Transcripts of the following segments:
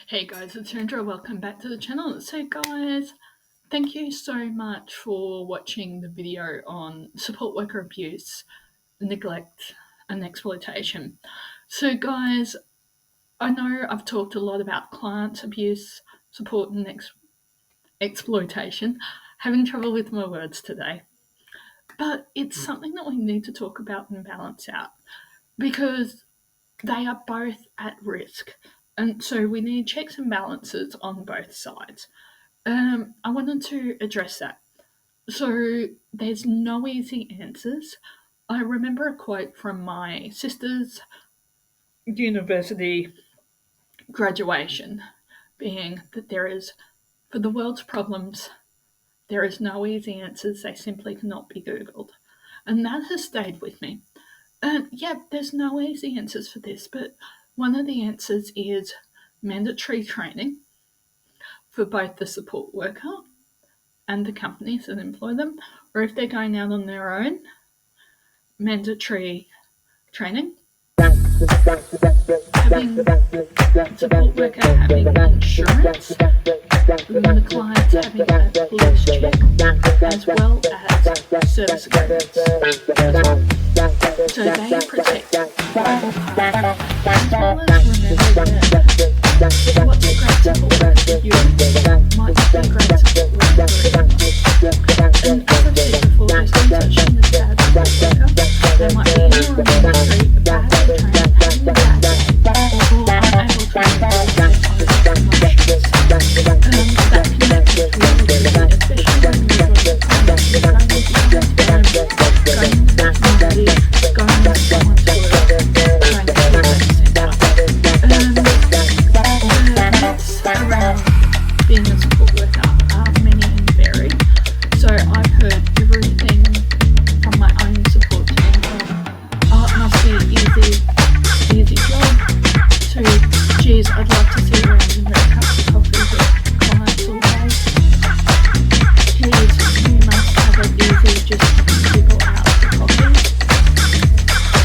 Hey guys, it's Sandra. Welcome back to the channel. So guys, thank you so much for watching the video on support worker abuse, neglect and exploitation. So guys, I know I've talked a lot about client abuse, support and exploitation. Having trouble with my words today. But it's something that we need to talk about and balance out because they are both at risk. And so we need checks and balances on both sides. I wanted to address that. So there's no easy answers. I remember a quote from my sister's university graduation being that there is, for the world's problems, there is no easy answers, they simply cannot be Googled. And that has stayed with me. And yeah, there's no easy answers for this, but one of the answers is mandatory training for both the support worker and the companies that employ them, or if they're going out on their own, mandatory training, having support worker having insurance, and the clients having a police check, as well as service agreements as well. So they protect both parties, as well as remember that what's a great support worker for you might not be a great support worker for everyone. And as I've said before, there's no such thing as bad support worker. There might be anyone in the street, badly trained, having a bad day, or unable to control their own emotions. That connect is really good, especially when you're going to going into someone's home, going into the community, going into someone's work, trying to heal that centre. Myths around being a support worker are many and varied. So I've heard everything from my own support team from, oh, it must be easy job, to, geez, I'd love to sit around and drink cups of coffee with clients all day. Geez, you must have it easy just picking people out for coffee.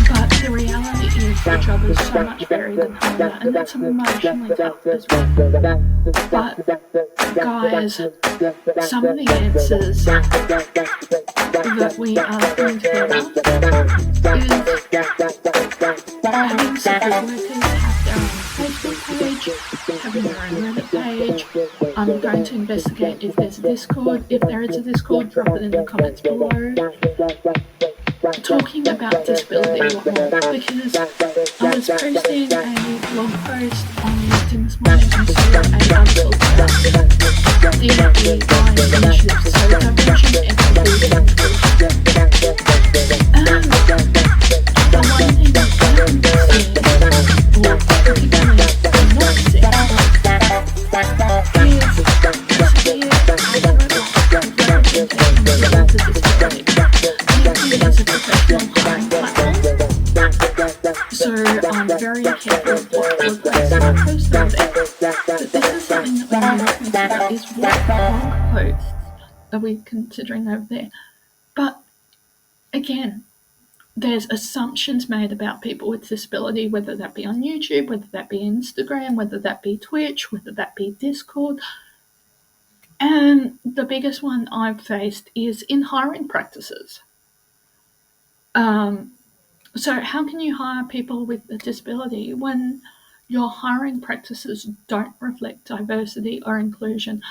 But the reality is the job is so much varied and harder, and it's emotionally tough as well. But guys, some of the answers that we are putting together is having support workers have their own Facebook page, having their own Reddit page. I'm going to investigate if there's a Discord. If there is a Discord, drop it in the comments below. Talking about disability a lot more, because I was posting a blog post on LinkedIn this morning and saw an article about DEI initiatives, so diversity, equity, and inclusion. The one thing that I haven't seen, or particularly not seen, is severe accurate representation of disability. LinkedIn is a professional hiring platform, so I'm very careful of what workplaces I post over there. But this is something that we need to consider, is what blog posts are we considering over there. But again, there's assumptions made about people with disability, whether that be on YouTube, whether that be Instagram, whether that be Twitch, whether that be Discord. And the biggest one I've faced is in hiring practices. So how can you hire people with a disability when your hiring practices don't reflect diversity or inclusion?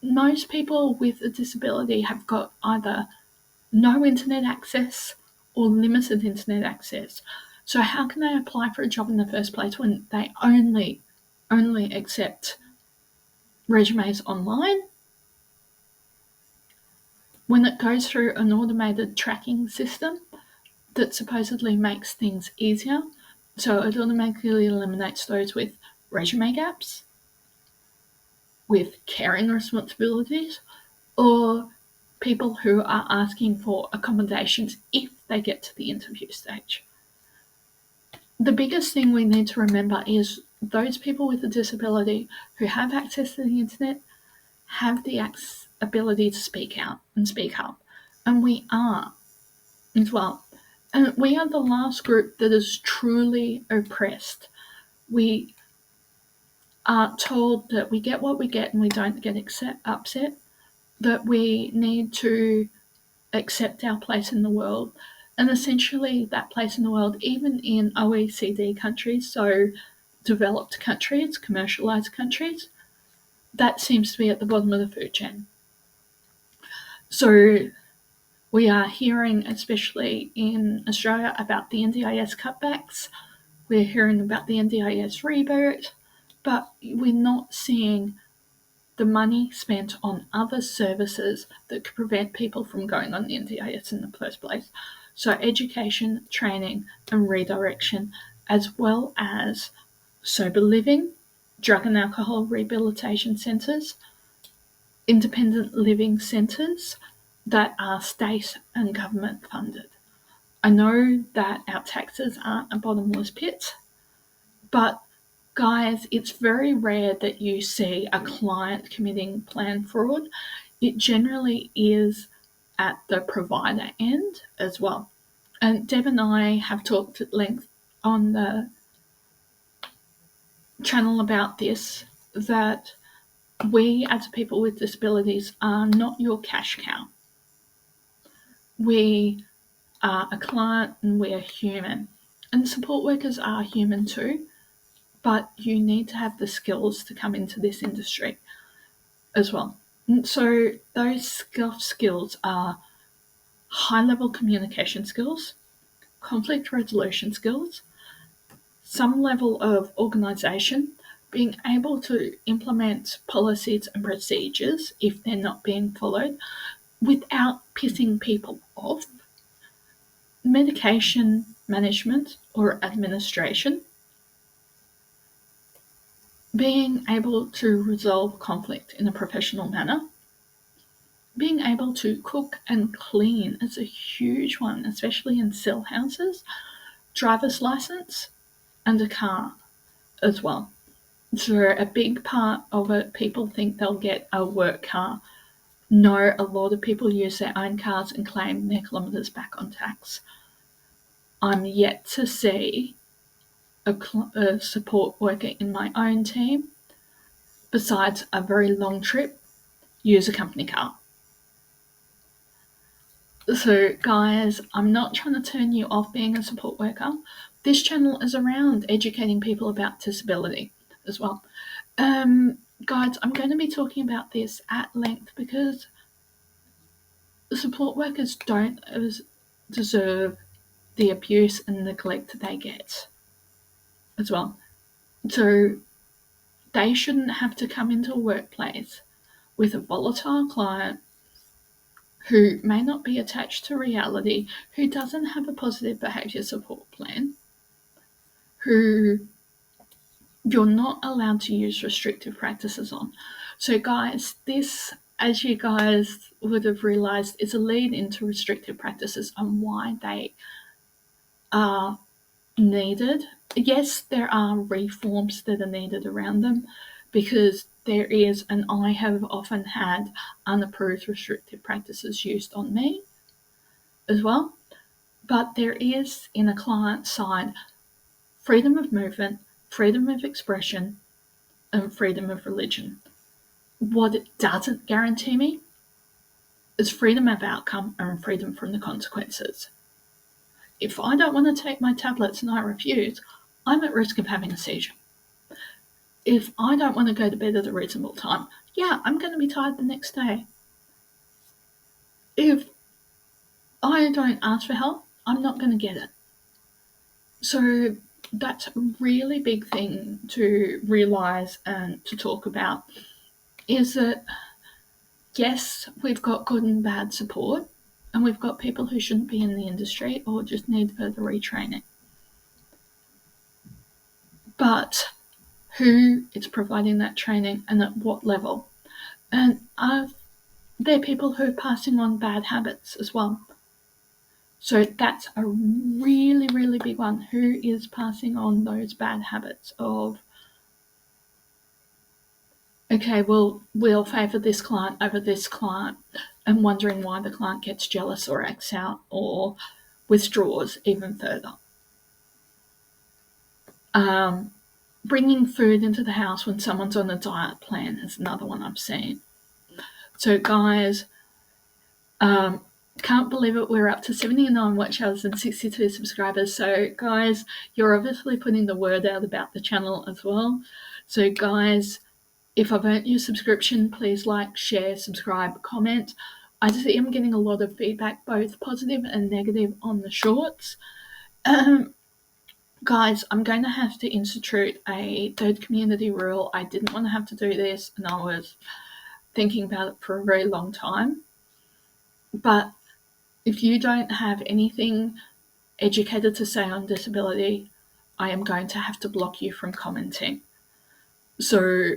Most people with a disability have got either no internet access or limited internet access. So how can they apply for a job in the first place when they only accept resumes online? When it goes through an automated tracking system that supposedly makes things easier, so it automatically eliminates those with resume gaps, with caring responsibilities, or people who are asking for accommodations if they get to the interview stage. The biggest thing we need to remember is those people with a disability who have access to the internet have the ability to speak out and speak up, and we are as well. And we are the last group that is truly oppressed. We are told that we get what we get and we don't get upset, that we need to accept our place in the world. And essentially, that place in the world, even in OECD countries, so developed countries, commercialized countries, that seems to be at the bottom of the food chain. So we are hearing, especially in Australia, about the NDIS cutbacks. We're hearing about the NDIS reboot, but we're not seeing the money spent on other services that could prevent people from going on the NDIS in the first place. So education, training, and redirection, as well as sober living, drug and alcohol rehabilitation centres, independent living centres that are state and government funded. I know that our taxes aren't a bottomless pit, but guys, it's very rare that you see a client committing plan fraud. It generally is at the provider end as well. And Deb and I have talked at length on the channel about this, that we as people with disabilities are not your cash cow. We are a client and we are human. And support workers are human too, but you need to have the skills to come into this industry as well. And so those skills are high-level communication skills, conflict resolution skills, some level of organisation, being able to implement policies and procedures if they're not being followed without pissing people off, medication management or administration, being able to resolve conflict in a professional manner, being able to cook and clean is a huge one, especially in cell houses, driver's license, and a car as well. So a big part of it, people think they'll get a work car. No, a lot of people use their own cars and claim their kilometres back on tax. I'm yet to see a support worker in my own team, besides a very long trip, use a company car. So guys, I'm not trying to turn you off being a support worker. This channel is around educating people about disability as well. Guys, I'm going to be talking about this at length because support workers don't deserve the abuse and neglect they get as well. So they shouldn't have to come into a workplace with a volatile client who may not be attached to reality, who doesn't have a positive behaviour support plan, who you're not allowed to use restrictive practices on. So guys, this, as you guys would have realised, is a lead into restrictive practices and why they are needed. Yes, there are reforms that are needed around them because there is, and I have often had unapproved restrictive practices used on me as well. But there is, in a client side, freedom of movement, freedom of expression, and freedom of religion. What it doesn't guarantee me is freedom of outcome and freedom from the consequences. If I don't want to take my tablets and I refuse, I'm at risk of having a seizure. If I don't want to go to bed at a reasonable time, yeah, I'm going to be tired the next day. If I don't ask for help, I'm not going to get it. So that's a really big thing to realise and to talk about, is that yes, we've got good and bad support, and we've got people who shouldn't be in the industry or just need further retraining. But who is providing that training and at what level? And there are people who are passing on bad habits as well. So that's a really, really big one. Who is passing on those bad habits of, okay, well, we'll favour this client over this client, and wondering why the client gets jealous or acts out or withdraws even further. bringing food into the house when someone's on a diet plan is another one I've seen. So, guys, can't believe it. We're up to 79 watch hours and 62 subscribers. So, guys, you're obviously putting the word out about the channel as well. So, guys, if I've earned your subscription, please like, share, subscribe, comment. I see I'm getting a lot of feedback, both positive and negative, on the shorts. Guys, I'm going to have to institute a third community rule. I didn't want to have to do this, and I was thinking about it for a very long time. But if you don't have anything educated to say on disability, I am going to have to block you from commenting. So,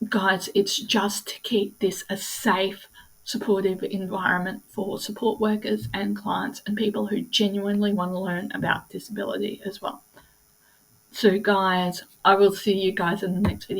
guys, it's just to keep this a safe, supportive environment for support workers and clients and people who genuinely want to learn about disability as well. So, guys, I will see you guys in the next video.